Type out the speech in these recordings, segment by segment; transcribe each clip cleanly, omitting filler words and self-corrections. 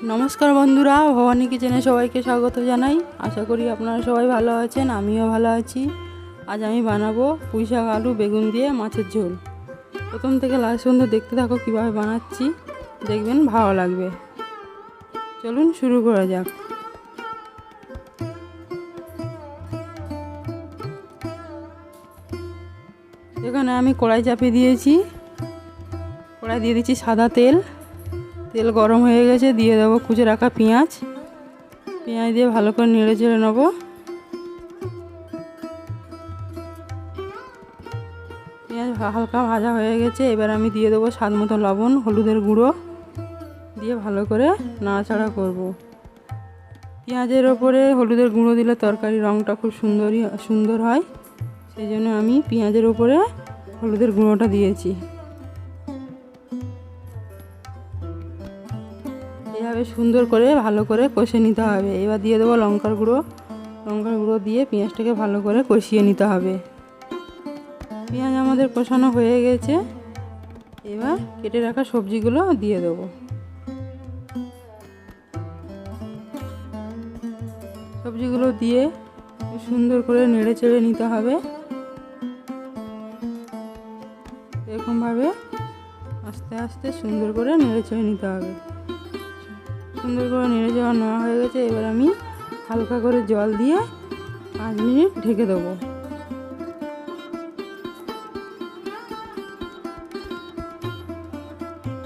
নমস্কার বন্ধুরা, ভবানী কিচেনে সবাইকে স্বাগত জানাই। আশা করি আপনারা সবাই ভালো আছেন, আমিও ভালো আছি। আজ আমি বানাবো পুঁইশাক আলু বেগুন দিয়ে মাছের ঝোল। প্রথম থেকে লাস্ট পর্যন্ত দেখতে থাকো কীভাবে বানাচ্ছি, দেখবেন ভালো লাগবে। চলুন শুরু করা যাক। এখানে আমি কড়াই চাপিয়ে দিয়েছি, কড়াই দিয়ে দিচ্ছি সাদা তেল। তেল গরম হয়ে গেছে, দিয়ে দেবো কুচে রাখা পেঁয়াজ। পেঁয়াজ দিয়ে ভালো করে নেড়ে চেড়ে নেবো। পেঁয়াজ হালকা ভাজা হয়ে গেছে, এবার আমি দিয়ে দেবো স্বাদ মতো লবণ, হলুদের গুঁড়ো দিয়ে ভালো করে নাড়াচাড়া করব। পেঁয়াজের ওপরে হলুদের গুঁড়ো দিলে তরকারির রঙটা খুব সুন্দর হয়, সেই জন্য আমি পেঁয়াজের ওপরে হলুদের গুঁড়োটা দিয়েছি। এভাবে সুন্দর করে ভালো করে কষে নিতে হবে। এবার দিয়ে দেবো লঙ্কার গুঁড়ো দিয়ে পেঁয়াজটাকে ভালো করে কষিয়ে নিতে হবে। পেঁয়াজ আমাদের কষানো হয়ে গেছে, এবার কেটে রাখা সবজিগুলো দিয়ে দেবো। সবজিগুলো দিয়ে সুন্দর করে নেড়ে চেড়ে নিতে হবে। এরকমভাবে আস্তে আস্তে সুন্দর করে নেড়ে চেড়ে নিতে হবে। সুন্দর করে নেড়ে নেওয়া হয়ে গেছে, এবার আমি হালকা করে জল দিয়ে 5 মিনিট ঢেকে দেবো।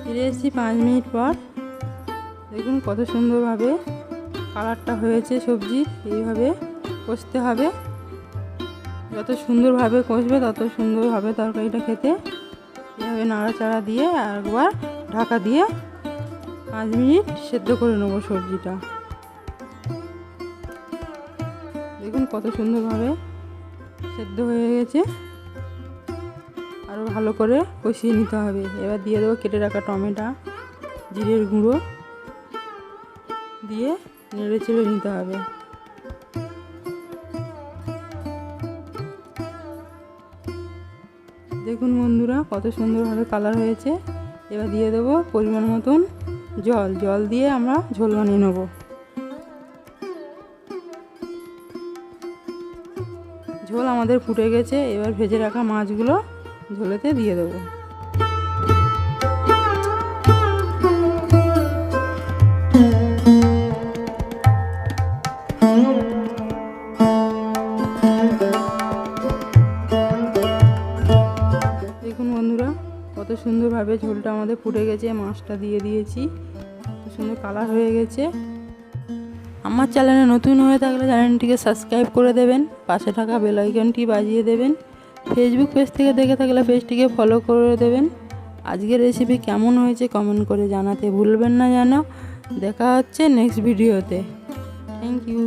ফিরে এসেছি 5 মিনিট পর। দেখুন কত সুন্দরভাবে কালারটা হয়েছে সবজির। এইভাবে কষতে হবে, যত সুন্দরভাবে কষবে তত সুন্দরভাবে তরকারিটা খেতে। এইভাবে নাড়াচাড়া দিয়ে একবার ঢাকা দিয়ে 5 মিনিট সেদ্ধ করে নেব সবজিটা। দেখুন কত সুন্দরভাবে সেদ্ধ হয়ে গেছে। আরও ভালো করে কষিয়ে নিতে হবে। এবার দিয়ে দেবো কেটে রাখা টমেটো, জিরের গুঁড়ো দিয়ে নেড়ে চেড়ে নিতে হবে। দেখুন বন্ধুরা কত সুন্দরভাবে কালার হয়েছে। এবার দিয়ে দেবো পরিমাণ মতন জল দিয়ে আমরা ঝোল বানিয়ে নেব। ঝোল আমাদের ফুটে গেছে, এবার ভেজে রাখা মাছগুলো ঝোলেতে দিয়ে দেবো। দেখুন বন্ধুরা কত সুন্দরভাবে ঝোলটা আমাদের ফুটে গেছে। মাছটা দিয়ে দিয়েছি, কত সুন্দর কালার হয়ে গেছে। আমার চ্যানেলে নতুন হয়ে থাকলে চ্যানেলটিকে সাবস্ক্রাইব করে দেবেন, পাশে থাকা বেল আইকনটি বাজিয়ে দেবেন। ফেসবুক পেজ থেকে দেখে থাকলে পেজটিকে ফলো করে দেবেন। আজকের রেসিপি কেমন হয়েছে কমেন্ট করে জানাতে ভুলবেন না যেন। দেখা হচ্ছে নেক্সট ভিডিওতে। Thank you.